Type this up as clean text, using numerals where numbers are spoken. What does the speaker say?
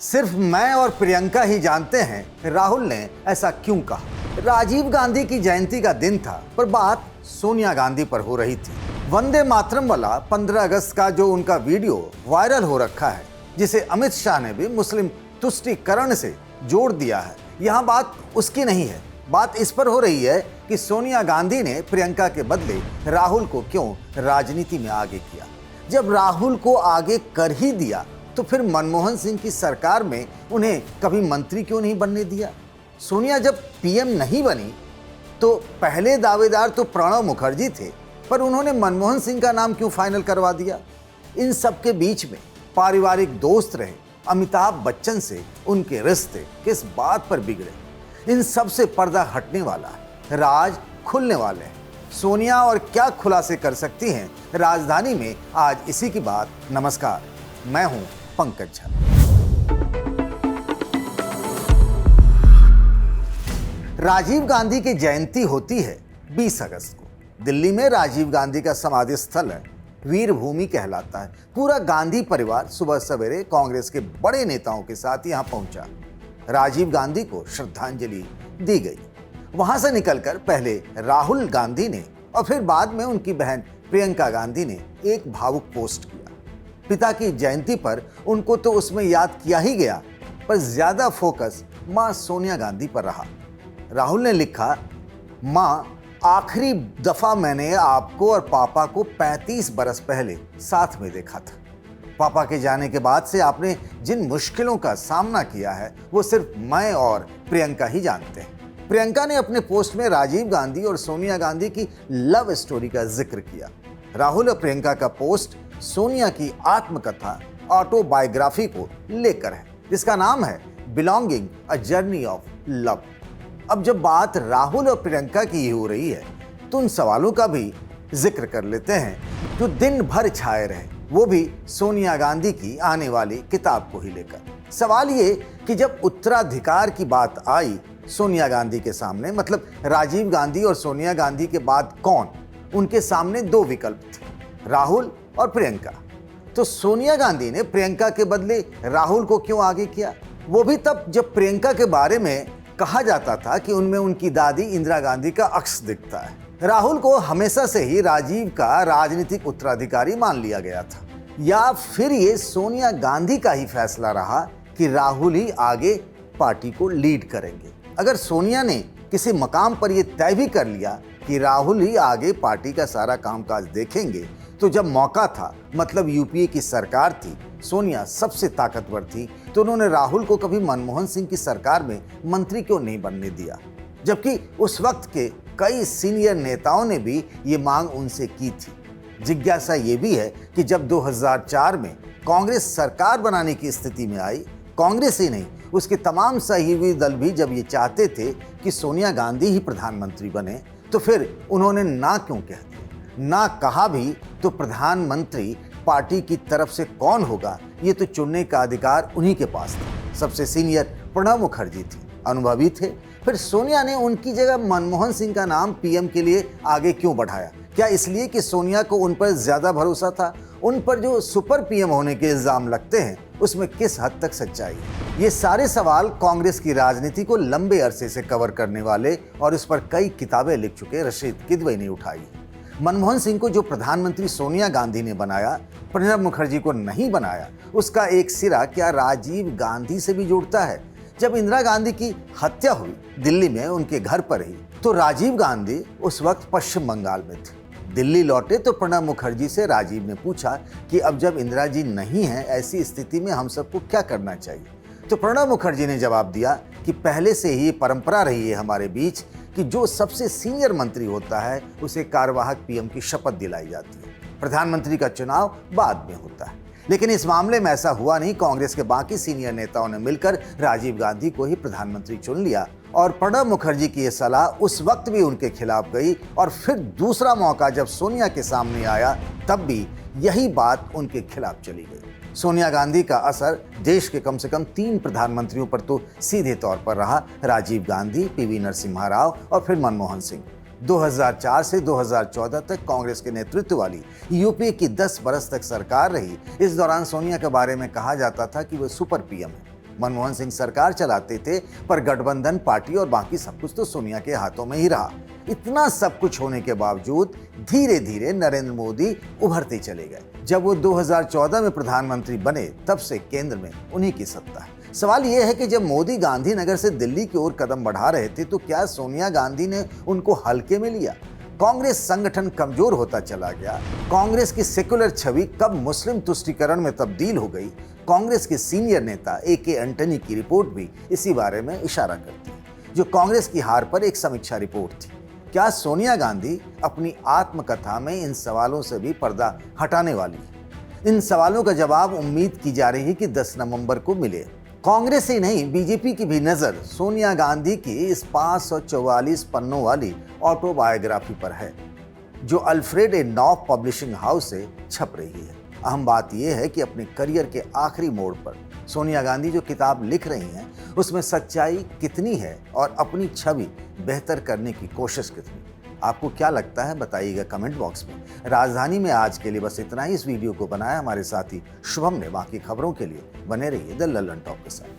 सिर्फ मैं और प्रियंका ही जानते हैं राहुल ने ऐसा क्यों कहा। राजीव गांधी की जयंती का दिन था, पर बात सोनिया गांधी पर हो रही थी। वंदे मातरम वाला 15 अगस्त का जो उनका वीडियो वायरल हो रखा है, जिसे अमित शाह ने भी मुस्लिम तुष्टीकरण से जोड़ दिया है, यहाँ बात उसकी नहीं है। बात इस पर हो रही है कि सोनिया गांधी ने प्रियंका के बदले राहुल को क्यों राजनीति में आगे किया। जब राहुल को आगे कर ही दिया तो फिर मनमोहन सिंह की सरकार में उन्हें कभी मंत्री क्यों नहीं बनने दिया। सोनिया जब पीएम नहीं बनी तो पहले दावेदार तो प्रणब मुखर्जी थे, पर उन्होंने मनमोहन सिंह का नाम क्यों फाइनल करवा दिया। इन सब के बीच में पारिवारिक दोस्त रहे अमिताभ बच्चन से उनके रिश्ते किस बात पर बिगड़े, इन सब से पर्दा हटने वाला है, राज खुलने वाले हैं। सोनिया और क्या खुलासे कर सकती हैं राजधानी में, आज इसी की बात। नमस्कार, मैं हूं पंकज झा। राजीव गांधी की जयंती होती है 20 अगस्त को। दिल्ली में राजीव गांधी का समाधि स्थल है, वीर भूमि कहलाता है। पूरा गांधी परिवार सुबह सवेरे कांग्रेस के बड़े नेताओं के साथ यहां पहुंचा। राजीव गांधी को श्रद्धांजलि दी गई। वहां से निकलकर पहले राहुल गांधी ने और फिर बाद में उनकी बहन प्रियंका गांधी ने एक भावुक पोस्ट किया। पिता की जयंती पर उनको तो उसमें याद किया ही गया, पर ज्यादा फोकस मां सोनिया गांधी पर रहा। राहुल ने लिखा, मां, आखिरी दफा मैंने आपको और पापा को 35 बरस पहले साथ में देखा था। पापा के जाने के बाद से आपने जिन मुश्किलों का सामना किया है वो सिर्फ मैं और प्रियंका ही जानते हैं। प्रियंका ने अपने पोस्ट में राजीव गांधी और सोनिया गांधी की लव स्टोरी का जिक्र किया। राहुल और प्रियंका का पोस्ट सोनिया की आत्मकथा ऑटोबायोग्राफी को लेकर है, जिसका नाम है belonging a journey of love. अब जब बात राहुल और प्रियंका की हो रही है तो उन सवालों का भी जिक्र कर लेते हैं जो दिन भर छाए रहे, वो भी सोनिया गांधी की आने वाली किताब को ही लेकर। सवाल ये कि जब उत्तराधिकार की बात आई सोनिया गांधी के सामने, मतलब राजीव गांधी और सोनिया गांधी के बाद कौन, उनके सामने दो विकल्प थे, राहुल और प्रियंका। तो सोनिया गांधी ने प्रियंका के बदले राहुल को क्यों आगे किया, वो भी तब जब प्रियंका के बारे में कहा जाता था कि उनमें उनकी दादी इंदिरा गांधी का अक्स दिखता है। राहुल को हमेशा से ही राजीव का राजनीतिक उत्तराधिकारी मान लिया गया था, या फिर ये सोनिया गांधी का ही फैसला रहा कि राहुल ही आगे पार्टी को लीड करेंगे। अगर सोनिया ने किसी मकाम पर यह तय भी कर लिया कि राहुल ही आगे पार्टी का सारा कामकाज देखेंगे, तो जब मौका था, मतलब यूपीए की सरकार थी, सोनिया सबसे ताकतवर थी, तो उन्होंने राहुल को कभी मनमोहन सिंह की सरकार में मंत्री क्यों नहीं बनने दिया, जबकि उस वक्त के कई सीनियर नेताओं ने भी ये मांग उनसे की थी। जिज्ञासा ये भी है कि जब 2004 में कांग्रेस सरकार बनाने की स्थिति में आई, कांग्रेस ही नहीं उसके तमाम सहयोगी दल भी जब ये चाहते थे कि सोनिया गांधी ही प्रधानमंत्री बने, तो फिर उन्होंने ना क्यों कह दिया। ना कहा भी तो प्रधानमंत्री पार्टी की तरफ से कौन होगा, ये तो चुनने का अधिकार उन्हीं के पास था। सबसे सीनियर प्रणब मुखर्जी थी, अनुभवी थे। फिर सोनिया ने उनकी जगह मनमोहन सिंह का नाम पीएम के लिए आगे क्यों बढ़ाया? क्या इसलिए कि सोनिया को उन पर ज्यादा भरोसा था? उन पर जो सुपर पीएम होने के इल्जाम लगते हैं, उसमें किस हद तक सच्चाई है? ये सारे सवाल कांग्रेस की राजनीति को लंबे अरसे से कवर करने वाले और इस पर कई किताबें लिख चुके रशीद किदवई ने उठाई। मनमोहन सिंह को जो प्रधानमंत्री सोनिया गांधी ने बनाया, प्रणब मुखर्जी को नहीं बनाया, उसका एक सिरा क्या राजीव गांधी से भी जुड़ता है? जब इंदिरा गांधी की हत्या हुई दिल्ली में उनके घर पर ही, तो राजीव गांधी उस वक्त पश्चिम बंगाल में थे। दिल्ली लौटे तो प्रणब मुखर्जी से राजीव ने पूछा कि अब जब इंदिरा जी नहीं हैं, ऐसी स्थिति में हम सबको क्या करना चाहिए? तो प्रणब मुखर्जी ने जवाब दिया कि पहले से ही परंपरा रही है हमारे बीच कि जो सबसे सीनियर मंत्री होता है उसे कार्यवाहक पीएम की शपथ दिलाई जाती है, प्रधानमंत्री का चुनाव बाद में होता है। लेकिन इस मामले में ऐसा हुआ नहीं। कांग्रेस के बाकी सीनियर नेताओं ने मिलकर राजीव गांधी को ही प्रधानमंत्री चुन लिया और प्रणब मुखर्जी की यह सलाह उस वक्त भी उनके खिलाफ गई, और फिर दूसरा मौका जब सोनिया के सामने आया तब भी यही बात उनके खिलाफ चली गई। सोनिया गांधी का असर देश के कम से कम 3 प्रधानमंत्रियों पर तो सीधे तौर पर रहा, राजीव गांधी, पीवी नरसिम्हा राव और फिर मनमोहन सिंह। 2004 से 2014 तक कांग्रेस के नेतृत्व वाली यूपीए की 10 बरस तक सरकार रही। इस दौरान सोनिया के बारे में कहा जाता था कि वह सुपर पीएम है। मनमोहन सिंह सरकार चलाते थे, पर गठबंधन पार्टी और बाकी सब कुछ तो सोनिया के हाथों में ही रहा। इतना सब कुछ होने के बावजूद धीरे धीरे नरेंद्र मोदी उभरते चले गए। जब वो 2014 में प्रधानमंत्री बने, तब से केंद्र में उन्हीं की सत्ता है। सवाल यह है कि जब मोदी गांधीनगर से दिल्ली की ओर कदम बढ़ा रहे थे, तो क्या सोनिया गांधी ने उनको हल्के में लिया? कांग्रेस संगठन कमजोर होता चला गया। कांग्रेस की सेकुलर छवि कब मुस्लिम तुष्टीकरण में तब्दील हो गई? कांग्रेस के सीनियर नेता A.K. एंटनी की रिपोर्ट भी इसी बारे में इशारा करती है, जो कांग्रेस की हार पर एक समीक्षा रिपोर्ट थी। क्या सोनिया गांधी अपनी आत्मकथा में इन सवालों से भी पर्दा हटाने वाली है? इन सवालों का जवाब उम्मीद की जा रही है कि 10 नवंबर को मिले। कांग्रेस ही नहीं, बीजेपी की भी नजर सोनिया गांधी की इस 544 पन्नों वाली ऑटोबायोग्राफी पर है, जो अल्फ्रेड ए नॉफ पब्लिशिंग हाउस से छप रही है। अहम बात यह है कि अपने करियर के आखिरी मोड़ पर सोनिया गांधी जो किताब लिख रही हैं, उसमें सच्चाई कितनी है और अपनी छवि बेहतर करने की कोशिश कितनी। आपको क्या लगता है, बताइएगा कमेंट बॉक्स में। राजधानी में आज के लिए बस इतना ही। इस वीडियो को बनाया हमारे साथी शुभम ने। बाकी खबरों के लिए बने रहिए द लल्लन टॉप के साथ।